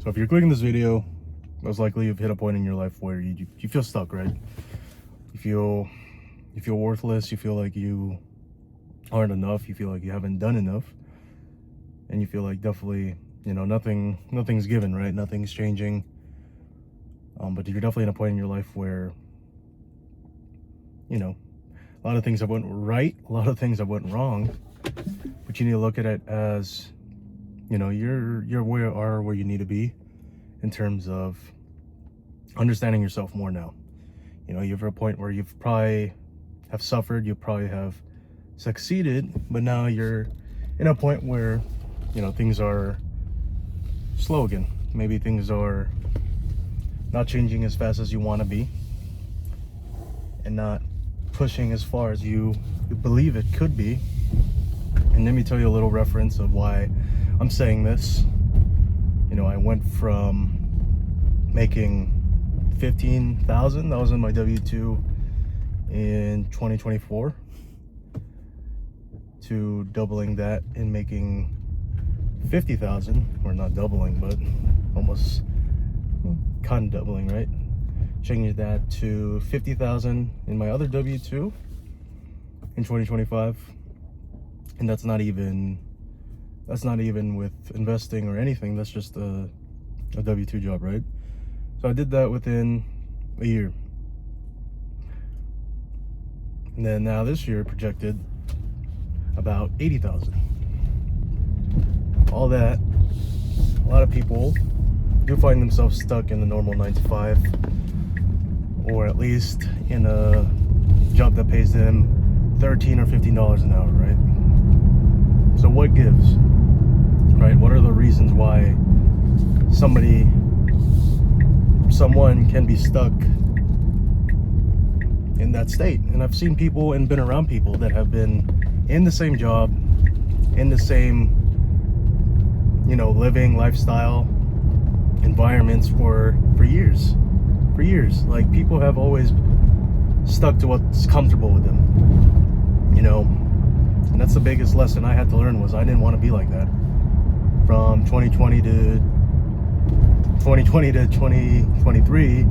So if you're clicking this video, most likely you've hit a point in your life where you feel stuck, right? You feel worthless, you feel like you aren't enough, you feel like you haven't done enough, and you feel like definitely, nothing's given, right? Nothing's changing. But you're definitely in a point in your life where, a lot of things have went right, a lot of things have went wrong, but you need to look at it as, you're where you need to be in terms of understanding yourself more now. You're at a point where you've probably have suffered, you probably have succeeded, but now you're in a point where, things are slow again. Maybe things are not changing as fast as you want to be, and not pushing as far as you believe it could be. And let me tell you a little reference of why I'm saying this. I went from making $15,000, that was in my W-2 in 2024, to doubling that and making $50,000, or not doubling, but almost kind of doubling, right? Changing that to $50,000 in my other W-2 in 2025, and that's not even with investing or anything. That's just a W-2 job, right? So I did that within a year, and then now this year projected about 80,000. All that, a lot of people do find themselves stuck in the normal 9 to 5, or at least in a job that pays them $13 or $15 an hour, right? So what gives, right? What are the reasons why someone can be stuck in that state? And I've seen people and been around people that have been in the same job, in the same, living lifestyle environments for years. Like, people have always stuck to what's comfortable with them, and that's the biggest lesson I had to learn. Was I didn't want to be like that. From 2020 to 2023,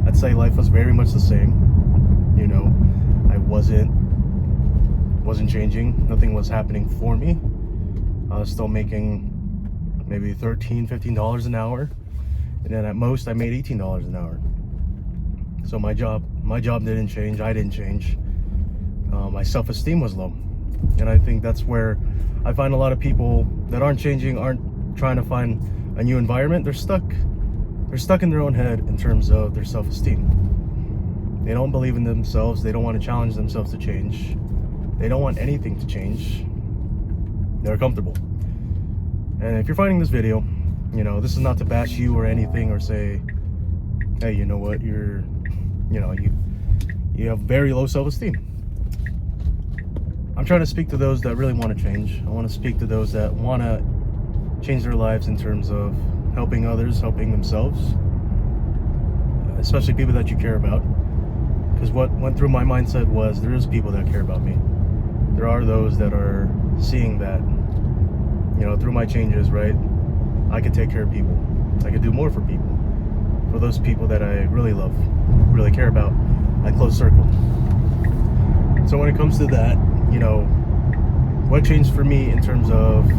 I'd say life was very much the same. I wasn't changing. Nothing was happening for me. I was still making maybe $13, $15 an hour, and then at most I made $18 an hour. So my job didn't change. I didn't change. My self-esteem was low, and I think that's where I find a lot of people that aren't changing, aren't trying to find a new environment. They're stuck in their own head in terms of their self-esteem. They don't believe in themselves. They don't want to challenge themselves to change. They don't want anything to change. They're comfortable. And if you're finding this video, this is not to bash you or anything, or say, hey, you know what, you have very low self-esteem. I'm trying to speak to those that really want to change. I want to speak to those that want to change their lives in terms of helping others, helping themselves, especially people that you care about. Because what went through my mindset was, there is people that care about me. There are those that are seeing that, through my changes, right, I could take care of people. I could do more for people. For those people that I really love, really care about, my close circle. So when it comes to that, what changed for me in terms of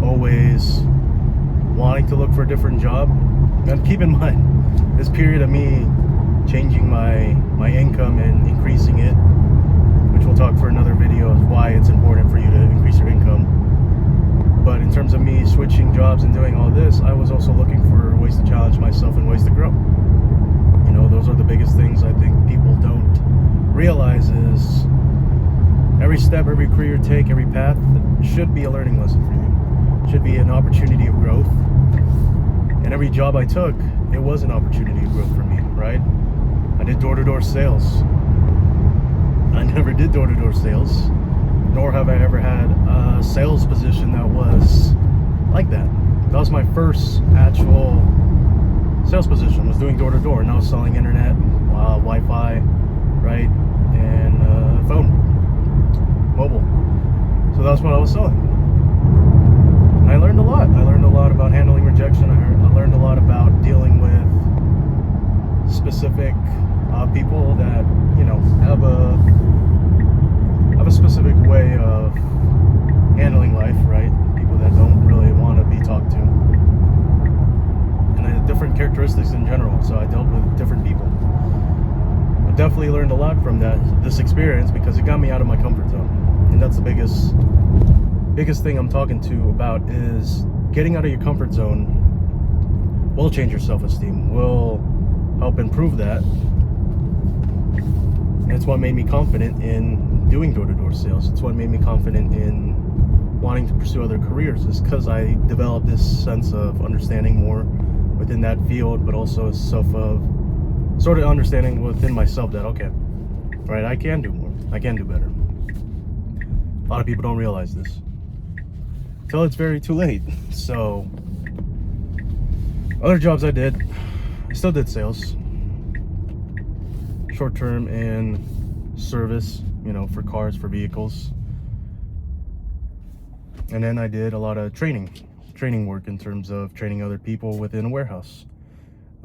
always wanting to look for a different job? And keep in mind, this period of me changing my income and increasing it, which we'll talk for another video, of why it's important for you to increase your income. But in terms of me switching jobs and doing all this, I was also looking for ways to challenge myself and ways to grow. Those are the biggest things I think people don't realize. Is every step, every career you take, every path should be a learning lesson for you. Should be an opportunity of growth. And every job I took, it was an opportunity of growth for me, right? I did door-to-door sales. I never did door-to-door sales, nor have I ever had a sales position that was like that. That was my first actual sales position, was doing door-to-door, and I was selling internet, Wi-Fi, right, and phone, mobile. So that's what I was selling. And I learned a lot. I learned a lot about handling rejection. I learned specific people that, you know, have a specific way of handling life, right? People that don't really want to be talked to, and different characteristics in general. So I dealt with different people. I definitely learned a lot from this experience, because it got me out of my comfort zone, and that's the biggest thing I'm talking to about, is getting out of your comfort zone will change your self-esteem, will help improve that. And it's what made me confident in doing door-to-door sales. It's what made me confident in wanting to pursue other careers, is because I developed this sense of understanding more within that field, but also a sort of understanding within myself that, okay, right, I can do more, I can do better. A lot of people don't realize this until it's very too late. So other jobs I still did sales, short term and service, you know, for cars, for vehicles. And then I did a lot of training work in terms of training other people within a warehouse,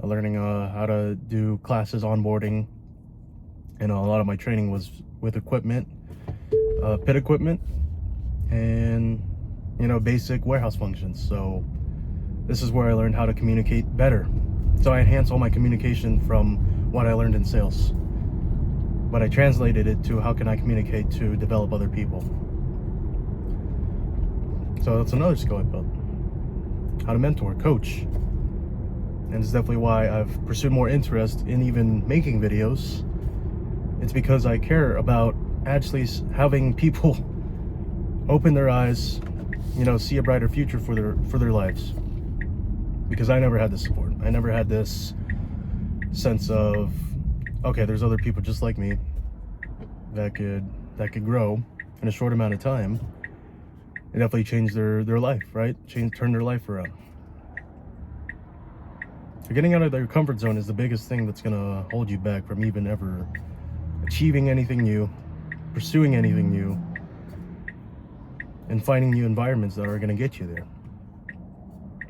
learning how to do classes, onboarding. And a lot of my training was with equipment, pit equipment, and, you know, basic warehouse functions. So this is where I learned how to communicate better. So I enhanced all my communication from what I learned in sales, but I translated it to how can I communicate to develop other people. So that's another skill I built. How to mentor, coach. And it's definitely why I've pursued more interest in even making videos. It's because I care about actually having people open their eyes, you know, see a brighter future for their lives. Because I never had this support. I never had this sense of, okay, there's other people just like me that could grow in a short amount of time and definitely change their life, right? Turn their life around. So getting out of your comfort zone is the biggest thing that's gonna hold you back from even ever achieving anything new, pursuing anything new, and finding new environments that are gonna get you there,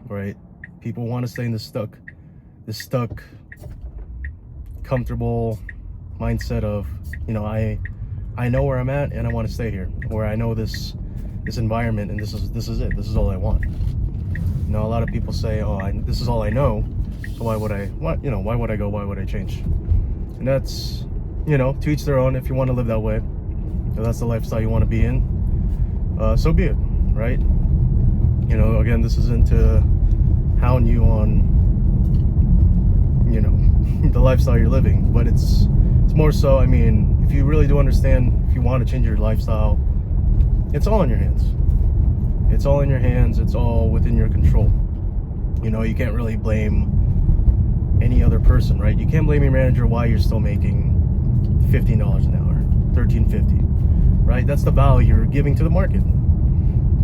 right? People want to stay in this stuck, comfortable mindset of, you know, I know where I'm at and I want to stay here, or I know this environment and this is it. This is all I want. You know, a lot of people say, oh, this is all I know, so why would I go? Why would I change? And that's, you know, to each their own. If you want to live that way, if that's the lifestyle you want to be in, so be it, right? You know, again, this isn't to hound you on, you know, the lifestyle you're living, but it's more so, I mean, if you really do understand, if you want to change your lifestyle, it's all in your hands. It's all in your hands. It's all within your control. You know, you can't really blame any other person, right? You can't blame your manager why you're still making $15 an hour, $13.50, right? That's the value you're giving to the market.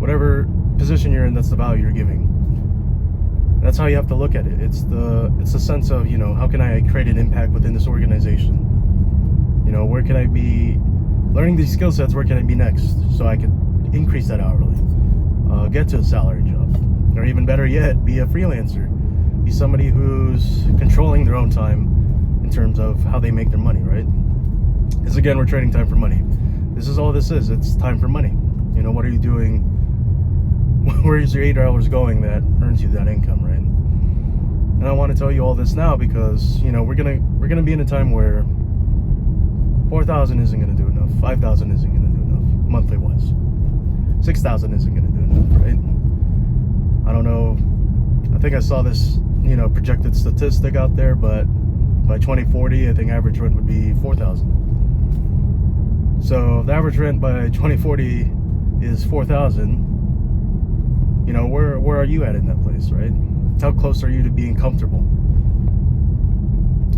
Whatever position you're in, that's the value you're giving. That's how you have to look at it. It's the sense of, you know, how can I create an impact within this organization? You know, where can I be learning these skill sets? Where can I be next, so I could increase that hourly, get to a salary job, or even better yet, be a freelancer, be somebody who's controlling their own time in terms of how they make their money, right? Because again, we're trading time for money. This is all this is. It's time for money. You know, what are you doing? Where is your 8 hours going that earns you that income, right? And I want to tell you all this now because, you know, we're gonna be in a time where 4,000 isn't gonna do enough, 5,000 isn't gonna do enough monthly wise, 6,000 isn't gonna do enough, right? I don't know. I think I saw this, you know, projected statistic out there, but by 2040, I think average rent would be 4,000. So if the average rent by 2040 is 4,000. You know, where are you at in that place, right? How close are you to being comfortable?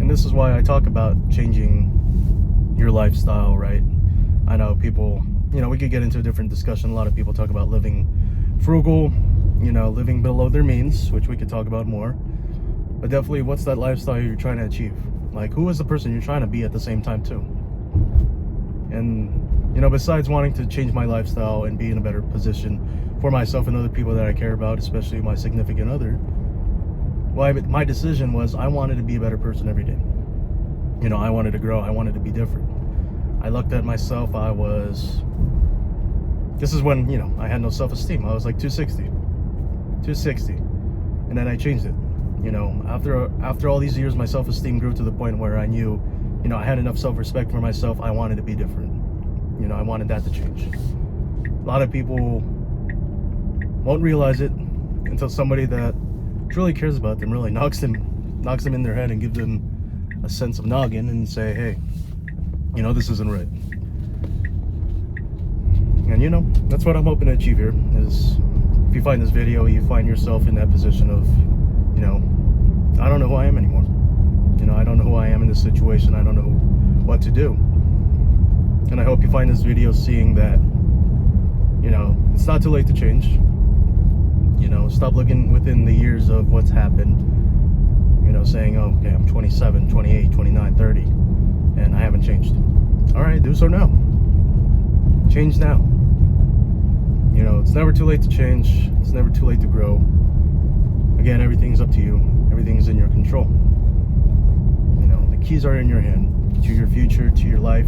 And this is why I talk about changing your lifestyle, right? I know people, you know, we could get into a different discussion. A lot of people talk about living frugal, you know, living below their means, which we could talk about more. But definitely, what's that lifestyle you're trying to achieve? Like, who is the person you're trying to be at the same time too? And, you know, besides wanting to change my lifestyle and be in a better position for myself and other people that I care about, especially my significant other, well, my decision was I wanted to be a better person every day. You know, I wanted to grow. I wanted to be different. I looked at myself. This is when, you know, I had no self-esteem. I was like 260. And then I changed it. You know, after all these years, my self-esteem grew to the point where I knew, you know, I had enough self-respect for myself. I wanted to be different. You know, I wanted that to change. A lot of people won't realize it until somebody that truly cares about them really knocks them in their head and gives them a sense of noggin and say, hey, you know, this isn't right. And you know, that's what I'm hoping to achieve here, is if you find this video, you find yourself in that position of, you know, I don't know who I am anymore. You know, I don't know who I am in this situation. I don't know what to do. And I hope you find this video seeing that, you know, it's not too late to change. You know, stop looking within the years of what's happened. You know, saying, oh, okay, I'm 27, 28, 29, 30, and I haven't changed. All right, do so now. Change now. You know, it's never too late to change. It's never too late to grow. Again, everything's up to you. Everything's in your control. You know, the keys are in your hand to your future, to your life,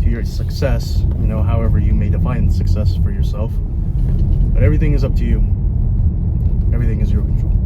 to your success, you know, however you may define success for yourself. But everything is up to you. Everything is your control.